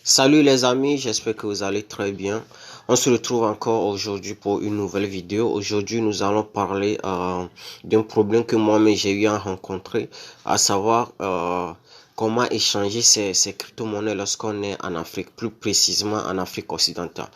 Salut les amis, j'espère que vous allez très bien. On se retrouve encore aujourd'hui pour une nouvelle vidéo. Aujourd'hui, nous allons parler d'un problème que moi-même j'ai eu à rencontrer, à savoir comment échanger ces crypto-monnaies lorsqu'on est en Afrique, plus précisément en Afrique occidentale.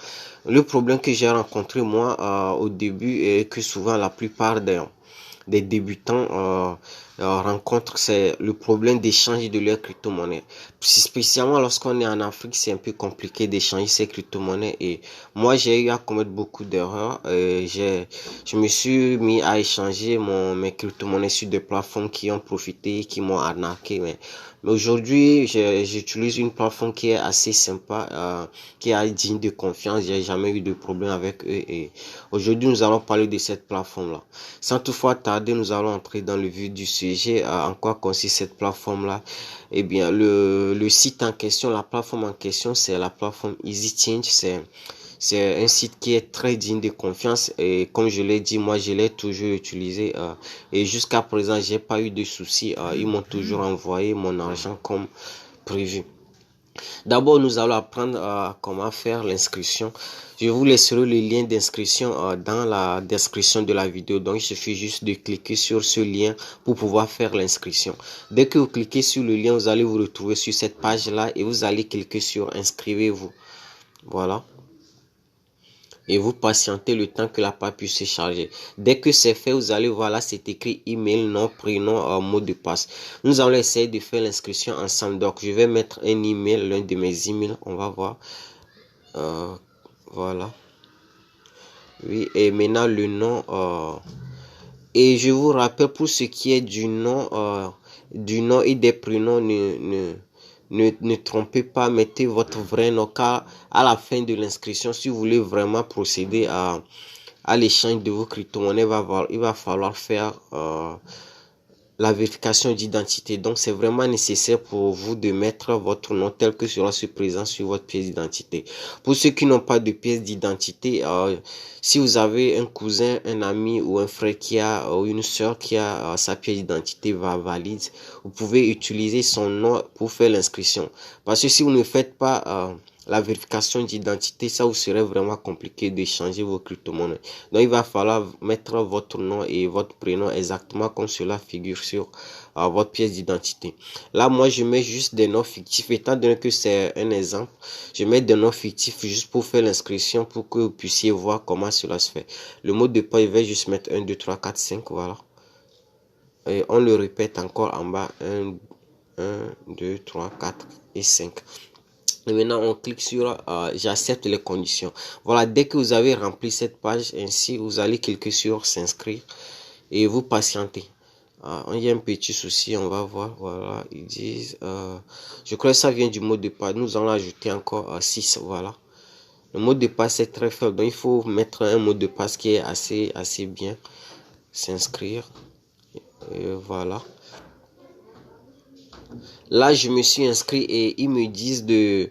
Le problème que j'ai rencontré moi au début est que souvent la plupart des débutants rencontrent, c'est le problème d'échange de leurs crypto-monnaies. Spécialement lorsqu'on est en Afrique, c'est un peu compliqué d'échanger ces crypto-monnaies et moi j'ai eu à commettre beaucoup d'erreurs. Je me suis mis à échanger mes crypto-monnaies sur des plateformes qui ont profité, qui m'ont arnaqué. Mais aujourd'hui, j'utilise une plateforme qui est assez sympa, qui est digne de confiance. J'ai jamais eu de problème avec eux et aujourd'hui nous allons parler de cette plateforme-là. Sans toutefois tarder, nous allons entrer dans le vif du sujet. En quoi consiste cette plateforme-là? Eh bien, le site en question, la plateforme en question, c'est la plateforme EasyChange. C'est un site qui est très digne de confiance et comme je l'ai dit, moi je l'ai toujours utilisé et jusqu'à présent j'ai pas eu de soucis. Ils m'ont toujours envoyé mon argent comme prévu. D'abord, nous allons apprendre comment faire l'inscription. Je vous laisserai le lien d'inscription dans la description de la vidéo. Donc, il suffit juste de cliquer sur ce lien pour pouvoir faire l'inscription. Dès que vous cliquez sur le lien, vous allez vous retrouver sur cette page-là et vous allez cliquer sur inscrivez-vous. Voilà. Et vous patientez le temps que la page puisse se charger. Dès que c'est fait, vous allez voir là, c'est écrit email, nom, prénom, mot de passe. Nous allons essayer de faire l'inscription ensemble. Donc, je vais mettre un email, l'un de mes emails. On va voir. Euh, voilà. Oui, et maintenant le nom. Et je vous rappelle pour ce qui est du nom et des prénoms, ne trompez pas, mettez votre vrai nom car à la fin de l'inscription, si vous voulez vraiment procéder à l'échange de vos crypto-monnaies, il va falloir faire la vérification d'identité. Donc, c'est vraiment nécessaire pour vous de mettre votre nom tel que cela se présente sur votre pièce d'identité. Pour ceux qui n'ont pas de pièce d'identité, si vous avez un cousin, un ami ou un frère qui a ou une soeur qui a sa pièce d'identité valide, vous pouvez utiliser son nom pour faire l'inscription. Parce que si vous ne faites pas la vérification d'identité, ça vous serait vraiment compliqué de changer vos crypto-monnaies. Donc, il va falloir mettre votre nom et votre prénom exactement comme cela figure sur votre pièce d'identité. Là, moi, je mets juste des noms fictifs. Étant donné que c'est un exemple, je mets des noms fictifs juste pour faire l'inscription pour que vous puissiez voir comment cela se fait. Le mot de passe, je vais juste mettre 1, 2, 3, 4, 5, voilà. Et on le répète encore en bas, 1, 2, 3, 4 et 5. Et maintenant, on clique sur j'accepte les conditions. Voilà, dès que vous avez rempli cette page, ainsi, vous allez cliquer sur s'inscrire et vous patientez. Il y a un petit souci, on va voir. Voilà, ils disent, je crois que ça vient du mot de passe. Nous allons ajouter encore 6. Voilà. Le mot de passe est très faible, donc il faut mettre un mot de passe qui est assez bien. S'inscrire. Et voilà. Là, je me suis inscrit et ils me disent de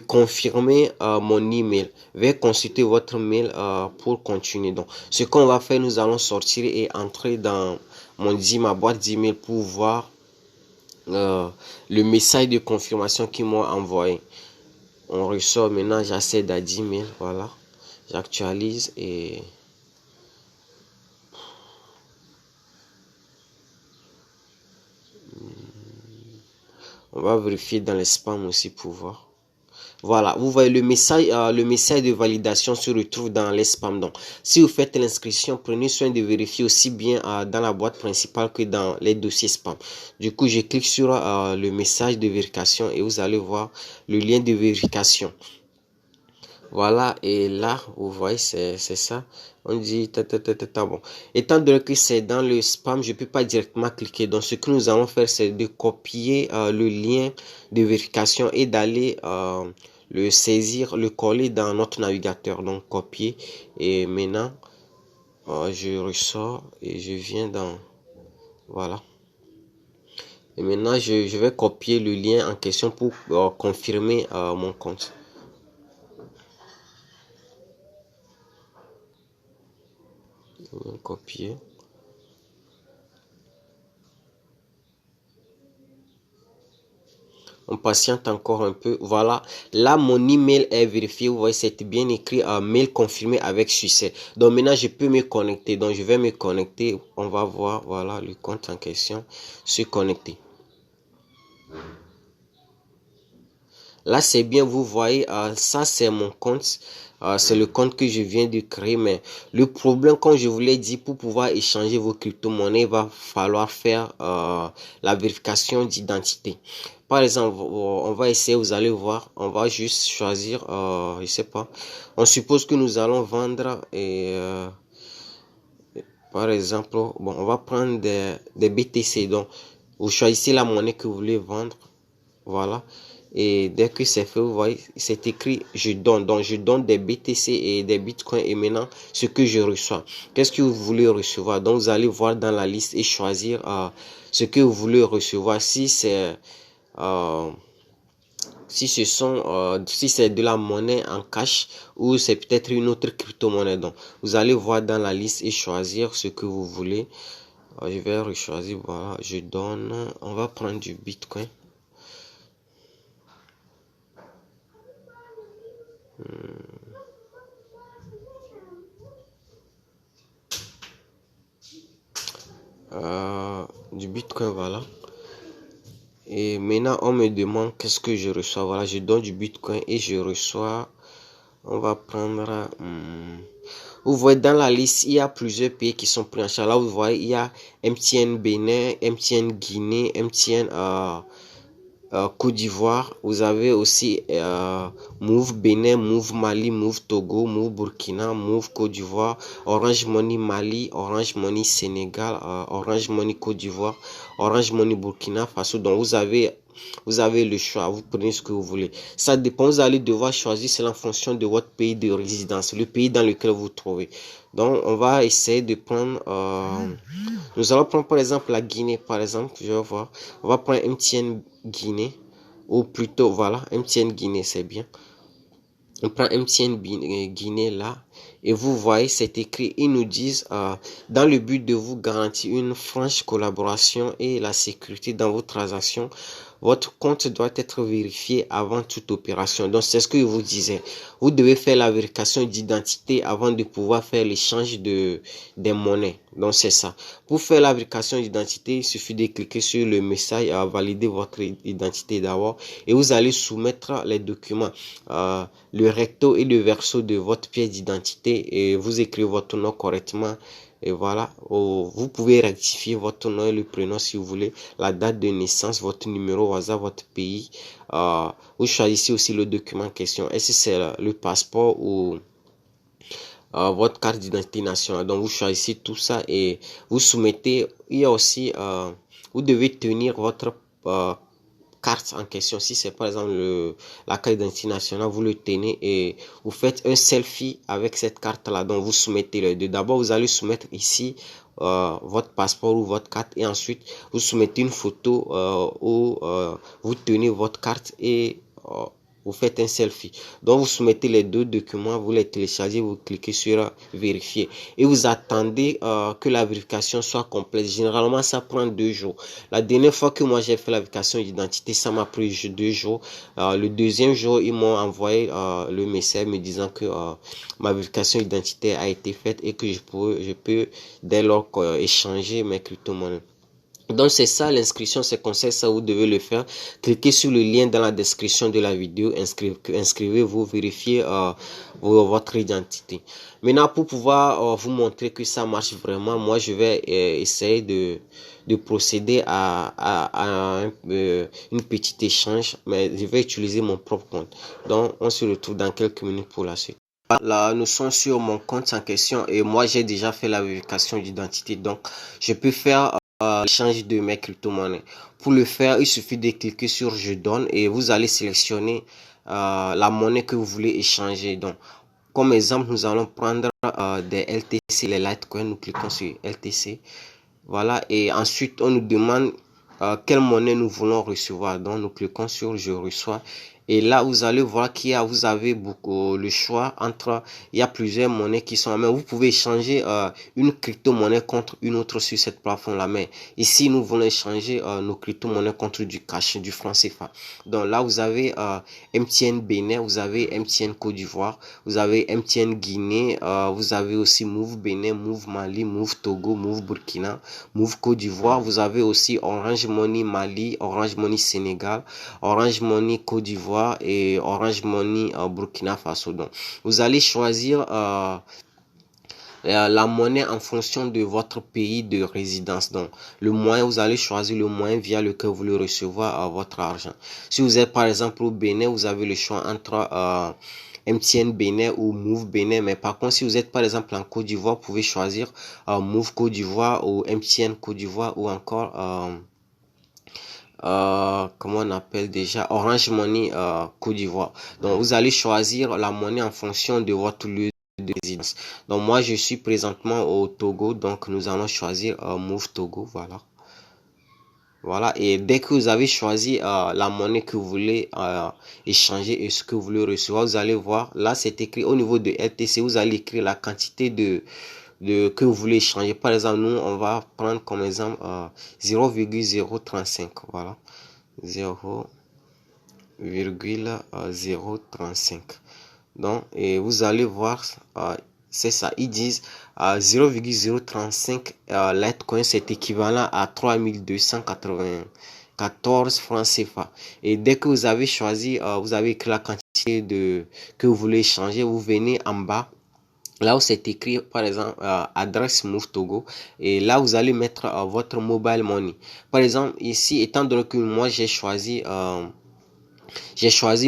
confirmer mon email. Veuillez consulter votre mail pour continuer. Donc, ce qu'on va faire, nous allons sortir et entrer dans ma boîte d'email pour voir le message de confirmation qu'ils m'ont envoyé. On ressort maintenant, j'accède à Gmail. Voilà. J'actualise et on va vérifier dans les spams aussi pour voir. Voilà, vous voyez le message de validation se retrouve dans les spams. Donc, si vous faites l'inscription, prenez soin de vérifier aussi bien dans la boîte principale que dans les dossiers spam. Du coup, je clique sur le message de vérification et vous allez voir le lien de vérification. Voilà, et là, vous voyez, c'est ça. On dit, bon. Étant donné que c'est dans le spam, je ne peux pas directement cliquer. Donc, ce que nous allons faire, c'est de copier le lien de vérification et d'aller le saisir, le coller dans notre navigateur. Donc, copier. Et maintenant, je ressors et je viens dans... Voilà. Et maintenant, je vais copier le lien en question pour confirmer mon compte. Copier. On patiente encore un peu. Voilà. Là, mon email est vérifié. Vous voyez, c'est bien écrit mail confirmé avec succès. Donc maintenant, je peux me connecter. Donc je vais me connecter. On va voir. Voilà, le compte en question. Se connecter. Là, c'est bien, vous voyez, ça c'est mon compte. C'est le compte que je viens de créer. Mais le problème, comme je vous l'ai dit, pour pouvoir échanger vos crypto-monnaies, il va falloir faire la vérification d'identité. Par exemple, on va essayer, vous allez voir, on va juste choisir, je sais pas. On suppose que nous allons vendre et par exemple, bon, on va prendre des BTC. Donc, vous choisissez la monnaie que vous voulez vendre. Voilà. Et dès que c'est fait, vous voyez, c'est écrit je donne. Donc, je donne des BTC et des bitcoins et maintenant, ce que je reçois. Qu'est-ce que vous voulez recevoir? Donc, vous allez voir dans la liste et choisir ce que vous voulez recevoir. Si c'est si c'est de la monnaie en cash ou c'est peut-être une autre crypto-monnaie. Donc, vous allez voir dans la liste et choisir ce que vous voulez. Je vais rechoisir, voilà, je donne, on va prendre du bitcoin. Du bitcoin, voilà. Et maintenant, on me demande qu'est-ce que je reçois. Voilà, je donne du bitcoin et je reçois. On va prendre. Vous voyez dans la liste, il y a plusieurs pays qui sont pris en charge. Là, vous voyez, il y a MTN Bénin, MTN Guinée, MTN Côte d'Ivoire. Vous avez aussi Move Bénin, Move Mali, Move Togo, Move Burkina, Move Côte d'Ivoire, Orange Money Mali, Orange Money Sénégal, Orange Money Côte d'Ivoire, Orange Money Burkina Faso. Donc vous avez le choix, vous prenez ce que vous voulez. Ça dépend, vous allez devoir choisir cela en fonction de votre pays de résidence, le pays dans lequel vous vous trouvez. Donc on va essayer de prendre, nous allons prendre par exemple la Guinée, par exemple, je vais voir. On va prendre MTN Guinée, ou plutôt voilà, MTN Guinée, c'est bien. On prend MTN Guinée là et vous voyez c'est écrit, ils nous disent dans le but de vous garantir une franche collaboration et la sécurité dans vos transactions, votre compte doit être vérifié avant toute opération. Donc c'est ce que je vous disais, vous devez faire la vérification d'identité avant de pouvoir faire l'échange des monnaies. Donc c'est ça. Pour faire la vérification d'identité, il suffit de cliquer sur le message à valider votre identité d'abord et vous allez soumettre les documents, le recto et le verso de votre pièce d'identité et vous écrivez votre nom correctement. Et voilà, vous pouvez rectifier votre nom et le prénom si vous voulez, la date de naissance, votre numéro WhatsApp, votre pays. Vous choisissez aussi le document en question. Est-ce que c'est le passeport ou votre carte d'identité nationale? Donc vous choisissez tout ça et vous soumettez. Il y a aussi, vous devez tenir votre carte en question. Si c'est par exemple la carte d'identité nationale, vous le tenez et vous faites un selfie avec cette carte là. Donc vous soumettez les deux. D'abord vous allez soumettre ici votre passeport ou votre carte et ensuite vous soumettez une photo où vous tenez votre carte et vous faites un selfie. Donc vous soumettez les deux documents, vous les téléchargez, vous cliquez sur vérifier et vous attendez que la vérification soit complète. Généralement ça prend 2 jours. La dernière fois que moi j'ai fait la vérification d'identité, ça m'a pris 2 jours. Le deuxième jour, ils m'ont envoyé le message me disant que ma vérification d'identité a été faite et que je peux dès lors échanger mes crypto-monnaies. Donc c'est ça l'inscription, c'est comme ça vous devez le faire. Cliquez sur le lien dans la description de la vidéo, inscrivez-vous, vérifiez votre identité. Maintenant pour pouvoir vous montrer que ça marche vraiment, moi je vais essayer de procéder à une petite échange, mais je vais utiliser mon propre compte. Donc on se retrouve dans quelques minutes pour la suite. Là, nous sommes sur mon compte en question et moi j'ai déjà fait la vérification d'identité, donc je peux faire l'échange de mes crypto-monnaies. Pour le faire, il suffit de cliquer sur je donne et vous allez sélectionner la monnaie que vous voulez échanger. Donc comme exemple, nous allons prendre des LTC, les Litecoin, nous cliquons sur LTC. Voilà, et ensuite on nous demande quelle monnaie nous voulons recevoir. Donc nous cliquons sur je reçois Et là, vous allez voir vous avez beaucoup le choix entre, il y a plusieurs monnaies qui sont, mais vous pouvez échanger une crypto-monnaie contre une autre sur cette plateforme-là. Mais ici, nous voulons échanger nos crypto-monnaies contre du cash, du franc CFA. Donc là, vous avez MTN Bénin, vous avez MTN Côte d'Ivoire, vous avez MTN Guinée, vous avez aussi Move Bénin, Move Mali, Move Togo, Move Burkina, Move Côte d'Ivoire. Vous avez aussi Orange Money Mali, Orange Money Sénégal, Orange Money Côte d'Ivoire et Orange Money Burkina Faso. Donc, vous allez choisir la monnaie en fonction de votre pays de résidence. Donc, le moyen, vous allez choisir le moyen via lequel vous voulez recevoir votre argent. Si vous êtes par exemple au Bénin, vous avez le choix entre MTN Bénin ou Move Bénin. Mais par contre, si vous êtes par exemple en Côte d'Ivoire, vous pouvez choisir Move Côte d'Ivoire ou MTN Côte d'Ivoire ou encore comment on appelle déjà Orange Money Côte d'Ivoire. Donc vous allez choisir la monnaie en fonction de votre lieu de résidence. Donc moi je suis présentement au Togo, donc nous allons choisir Move Togo, voilà. Et dès que vous avez choisi la monnaie que vous voulez échanger et ce que vous voulez recevoir, vous allez voir là c'est écrit au niveau de LTC, vous allez écrire la quantité que vous voulez échanger. Par exemple, nous, on va prendre comme exemple 0,035. Voilà. 0,035. Donc, et vous allez voir, c'est ça. Ils disent 0,035 Litecoin, c'est équivalent à 3294 francs CFA. Et dès que vous avez choisi, vous avez écrit la quantité que vous voulez échanger, vous venez en bas. Là où c'est écrit par exemple adresse Move Togo, et là vous allez mettre votre mobile money. Par exemple ici, étant donné que moi j'ai choisi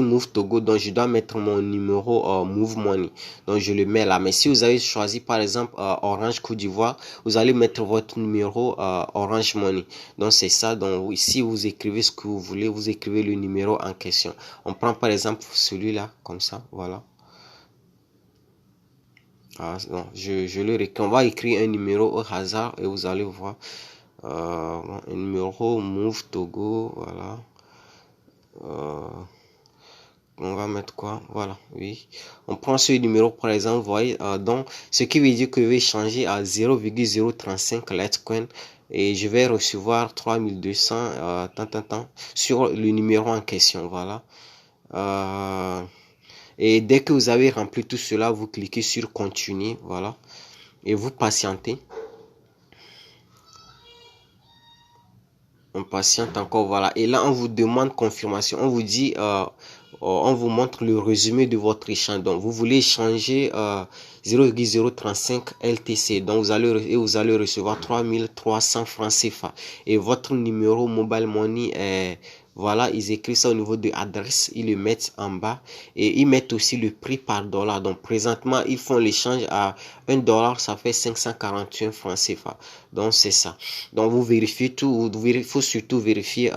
Move Togo, donc je dois mettre mon numéro Move Money, donc je le mets là. Mais si vous avez choisi par exemple Orange Côte d'Ivoire, vous allez mettre votre numéro Orange Money. Donc c'est ça. Donc ici vous écrivez ce que vous voulez, vous écrivez le numéro en question. On prend par exemple celui-là comme ça, voilà. Non, je le récupère. On va écrire un numéro au hasard et vous allez voir un numéro Move Togo, voilà. On va mettre quoi, voilà, oui. On prend ce numéro par exemple, vous voyez, donc ce qui veut dire que je vais changer à 0,035 Litecoin et je vais recevoir 3200 sur le numéro en question, voilà. Et dès que vous avez rempli tout cela, vous cliquez sur continuer, voilà, et vous patientez. On patiente encore, voilà. Et là, on vous demande confirmation. On vous dit, on vous montre le résumé de votre échange. Donc, vous voulez échanger 0,035 LTC. Donc, vous allez recevoir 3300 francs CFA. Et votre numéro mobile money est... Voilà, ils écrivent ça au niveau de l'adresse, ils le mettent en bas et ils mettent aussi le prix par dollar. Donc présentement, ils font l'échange à 1 dollar, ça fait 541 francs CFA. Donc c'est ça. Donc vous vérifiez tout, il faut surtout vérifier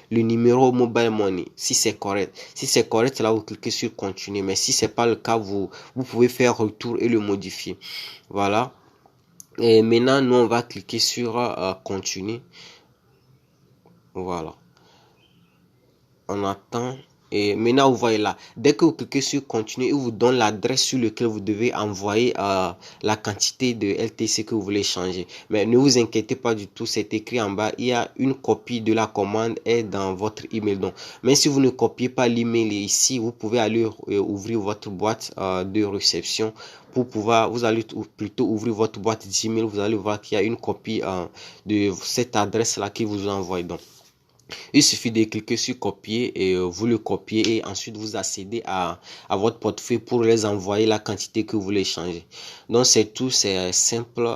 le numéro mobile money, si c'est correct. Si c'est correct, là vous cliquez sur continuer. Mais si c'est pas le cas, vous pouvez faire retour et le modifier. Voilà. Et maintenant, nous on va cliquer sur continuer. Voilà. On attend et maintenant vous voyez là, dès que vous cliquez sur continuer, il vous donne l'adresse sur laquelle vous devez envoyer la quantité de LTC que vous voulez changer. Mais ne vous inquiétez pas du tout, c'est écrit en bas, il y a une copie de la commande est dans votre email. Donc même si vous ne copiez pas l'email ici, vous pouvez aller ouvrir votre boîte de réception pour pouvoir, vous allez plutôt ouvrir votre boîte d'email, vous allez voir qu'il y a une copie de cette adresse là qui vous envoie. Donc il suffit de cliquer sur copier et vous le copiez et ensuite vous accédez à votre portefeuille pour les envoyer la quantité que vous voulez changer. Donc c'est tout, c'est simple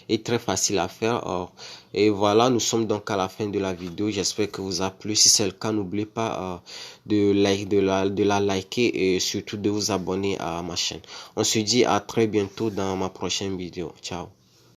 et très facile à faire. Et voilà, nous sommes donc à la fin de la vidéo. J'espère que vous a plu. Si c'est le cas, n'oubliez pas de la liker et surtout de vous abonner à ma chaîne. On se dit à très bientôt dans ma prochaine vidéo. Ciao.